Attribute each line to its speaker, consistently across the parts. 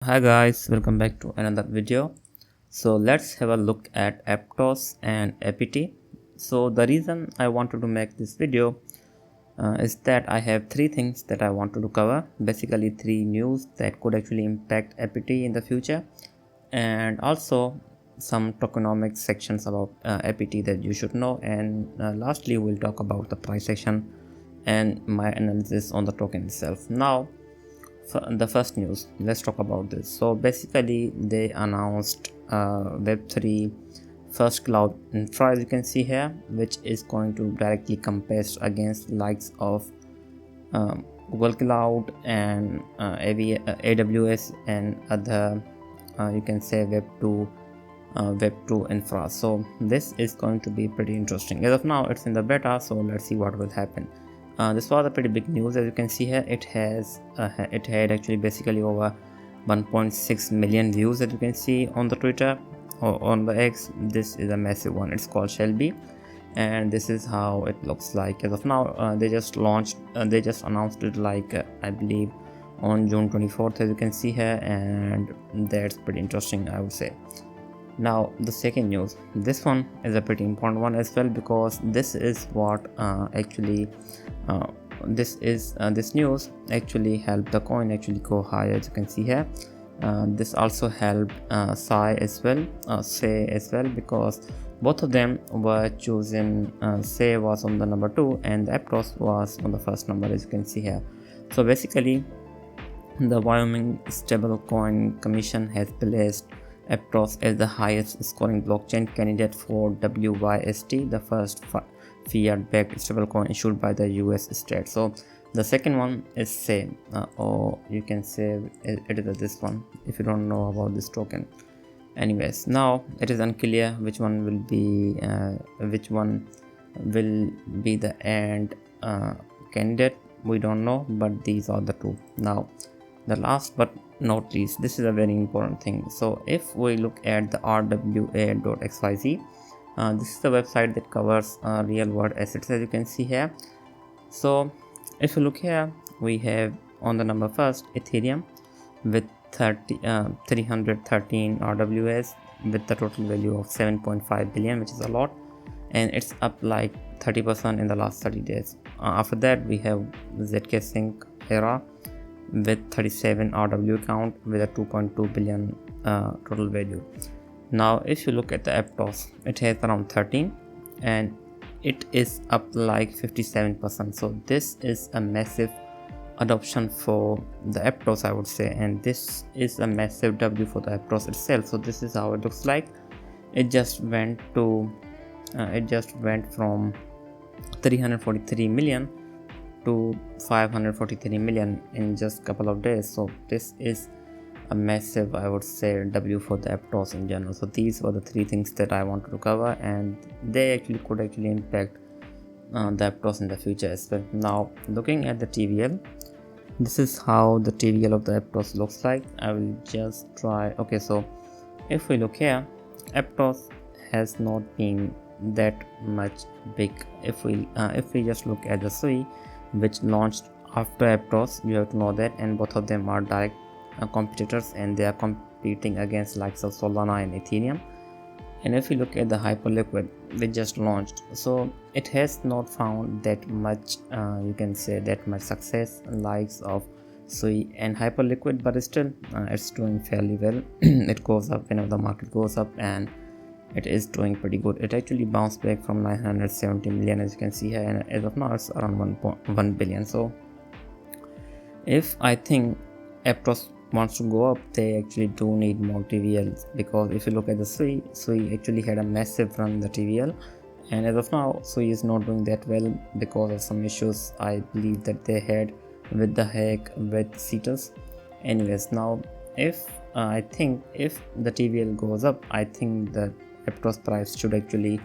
Speaker 1: Hi guys, welcome back to another video. So let's have a look at Aptos and APT. So the reason I wanted to make this video is that I have three things that I wanted to cover. Basically three news that could actually impact APT in the future, and also some tokenomics sections about APT that you should know, and lastly we'll talk about the price action and my analysis on the token itself. Now the first news, let's talk about this. So basically they announced web3 first cloud infra, as you can see here, which is going to directly compare against likes of Google Cloud and AWS and other you can say web2 infra. So this is going to be pretty interesting. As of now it's in the beta, so let's see what will happen. This was a pretty big news. As you can see here, it had actually basically over 1.6 million views, as you can see on the Twitter or on the X. This is a massive one. It's called Shelby, and this is how it looks like as of now. They just announced it like I believe on June 24th, as you can see here, and that's pretty interesting, I would say. Now the second news, this one is a pretty important one as well, because this is what this news actually helped the coin actually go higher, as you can see here. This also helped Sai as well, because both of them were chosen. Sai was on the number 2 and the Aptos was on the first number, as you can see here. So basically the Wyoming Stablecoin Commission has placed Aptos as the highest scoring blockchain candidate for WYST, the first fiat-backed stablecoin issued by the US state. So the second one is same, or you can say it is this one if you don't know about this token. Anyways, now it is unclear which one will be the end candidate. We don't know, but these are the two. Now the last but not least, this is a very important thing. So if we look at the rwa.xyz, this is the website that covers real world assets, as you can see here. So if you look here, we have on the number first Ethereum with 313 RWS with the total value of 7.5 billion, which is a lot, and it's up like 30% in the last 30 days. After that we have ZK Sync Era with 37 RW count with a 2.2 billion total value. Now if you look at the Aptos, it has around 13 and it is up like 57%. So this is a massive adoption for the Aptos, I would say, and this is a massive W for the Aptos itself. So this is how it looks like. It just went from 343 million to 543 million in just couple of days. So this is a massive, I would say, W for the Aptos in general. So these were the three things that I wanted to cover, and they could impact the Aptos in the future as well. Now looking at the TVL, this is how the TVL of the Aptos looks like. I will just try. Okay, so if we look here, Aptos has not been that much big. If we just look at the SUI, which launched after Aptos, you have to know that, and both of them are direct competitors, and they are competing against likes of Solana and Ethereum. And if you look at the Hyperliquid, which just launched, so it has not found that much you can say that much success likes of SUI and Hyperliquid, but still it's doing fairly well. It goes up whenever the market goes up, and it is doing pretty good. It actually bounced back from 970 million, as you can see here, and as of now it's around 1.1 billion. So if I think Aptos wants to go up, they actually do need more TVL, because if you look at the SUI actually had a massive run in the TVL, and as of now SUI is not doing that well because of some issues I believe that they had with the hack with Cetus. Anyways, now if I think if the TVL goes up, I think the Aptos price should actually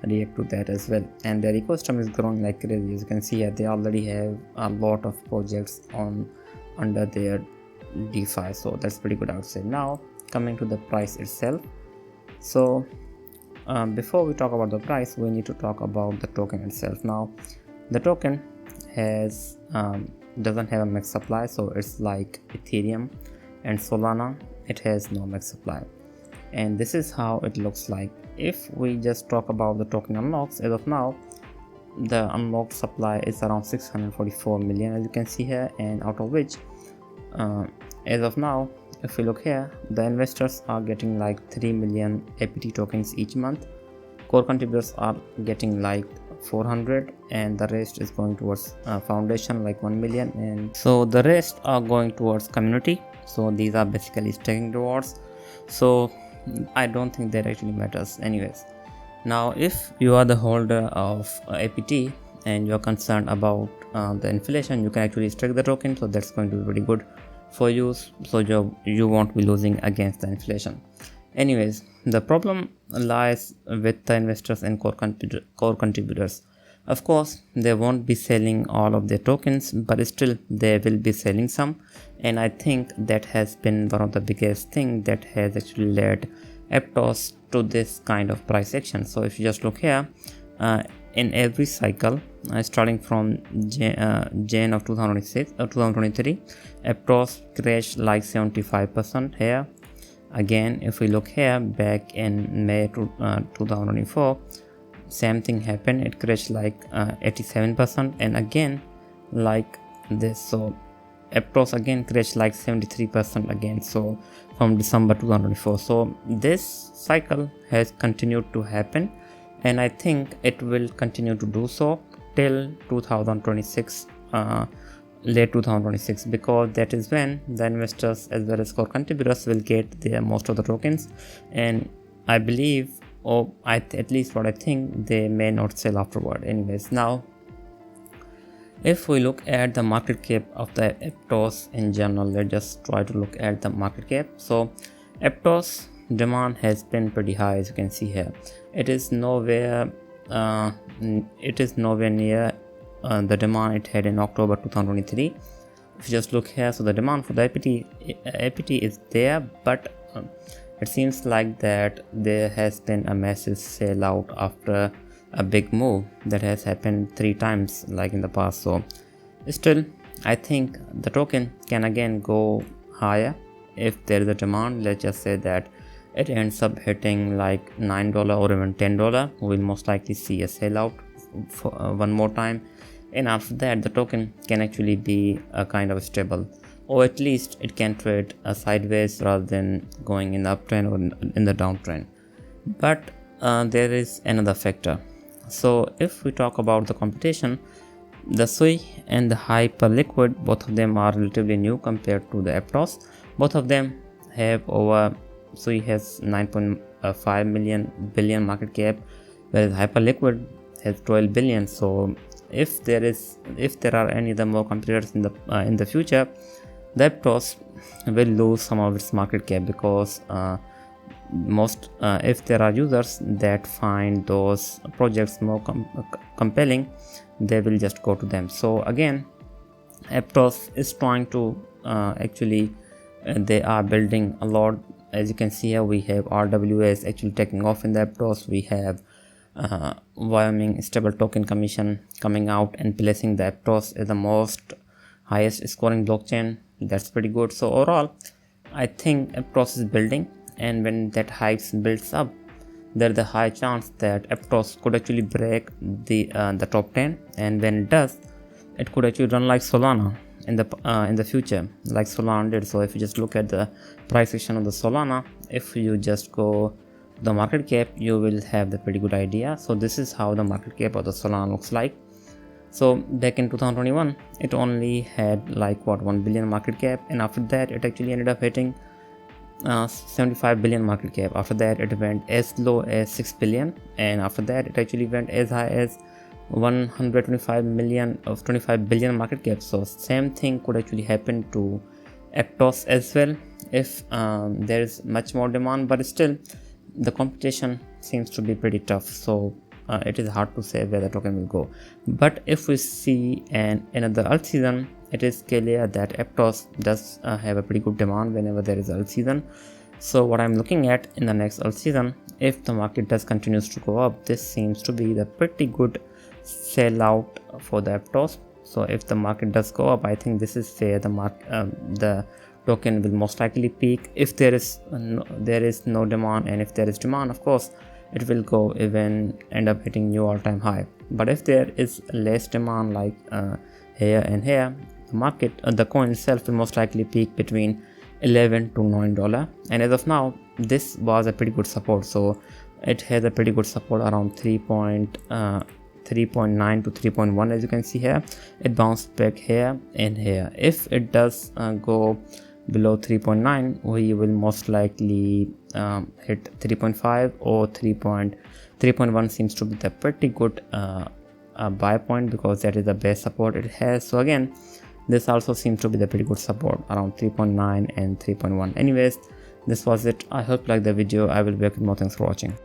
Speaker 1: react to that as well, and their ecosystem is growing like crazy. As you can see here, they already have a lot of projects under their DeFi, so that's pretty good, I would say. Now coming to the price itself, so before we talk about the price, we need to talk about the token itself. Now the token has doesn't have a max supply, so it's like Ethereum and Solana, it has no max supply. And this is how it looks like. If we just talk about the token unlocks, as of now the unlocked supply is around 644 million, as you can see here, and out of which as of now, if we look here, the investors are getting like 3 million APT tokens each month. Core contributors are getting like 400, and the rest is going towards foundation like 1 million, and so the rest are going towards community. So these are basically staking rewards, so I don't think that actually matters anyways. Now if you are the holder of APT and you are concerned about the inflation, you can actually stake the token, so that's going to be pretty good for you, so you won't be losing against the inflation. Anyways, the problem lies with the investors and core contributors. Of course, they won't be selling all of their tokens, but still they will be selling some, and I think that has been one of the biggest thing that has actually led Aptos to this kind of price action. So if you just look here, in every cycle starting from Jan of 2026 or 2023, Aptos crashed like 75% here. Again, if we look here back in May 2024, same thing happened, it crashed like 87%, and again like this. So Aptos again crashed like 73% again, so from December 2024. So this cycle has continued to happen, and I think it will continue to do so till 2026, late 2026, because that is when the investors as well as core contributors will get their most of the tokens, and I believe, or at least what I think, they may not sell afterward. Anyways, now if we look at the market cap of the Aptos in general, let's just try to look at the market cap. So Aptos demand has been pretty high, as you can see here. It is nowhere near the demand it had in October 2023. If you just look here, so the demand for the APT is there, but it seems like that there has been a massive sell out after a big move that has happened 3 times like in the past. So still I think the token can again go higher if there is a demand. Let's just say that it ends up hitting like $9 or even $10, we will most likely see a sell out for one more time, and after that the token can actually be a kind of stable, or at least it can trade sideways rather than going in the uptrend or in the downtrend. But there is another factor. So if we talk about the competition, the Sui and the Hyperliquid, both of them are relatively new compared to the Aptos. Both of them have over, Sui has 9.5 billion market cap, whereas Hyperliquid has 12 billion. So if there are any other more competitors in the future, the Aptos will lose some of its market cap, because if there are users that find those projects more compelling, they will just go to them. So again, Aptos is trying to they are building a lot. As you can see here, we have RWS actually taking off in the Aptos. We have Wyoming Stable Token Commission coming out and placing the Aptos as the most highest scoring blockchain. That's pretty good. So overall, I think Aptos is building, and when that hype builds up, there's a high chance that Aptos could actually break the top 10, and when it does, it could actually run like Solana in the future, like Solana did. So if you just look at the price action of the Solana, if you just go the market cap, you will have the pretty good idea. So this is how the market cap of the Solana looks like. So back in 2021, it only had like 1 billion market cap, and after that it actually ended up hitting 75 billion market cap. After that it went as low as 6 billion, and after that it actually went as high as 125 billion market cap. So same thing could actually happen to Aptos as well if there is much more demand, but still the competition seems to be pretty tough. So it is hard to say where the token will go. But if we see another alt season, it is clear that Aptos does have a pretty good demand whenever there is alt season. So what I'm looking at in the next alt season, if the market does continues to go up, this seems to be the pretty good sell out for the Aptos. So if the market does go up, I think this is where the token will most likely peak. If there is no demand, and if there is demand, of course it will go even end up hitting new all-time high. But if there is less demand, like here and here, the coin itself will most likely peak between $11 to $9. And as of now, this was a pretty good support, so it has a pretty good support around 3.9 to 3.1. as you can see here. It bounced back here and here. If it does go below 3.9, we will most likely hit 3.5 or 3.1 seems to be the pretty good buy point, because that is the best support it has. So again, this also seems to be the pretty good support around 3.9 and 3.1. Anyways, this was it. I hope you liked the video. I will be back with more. Thanks for watching.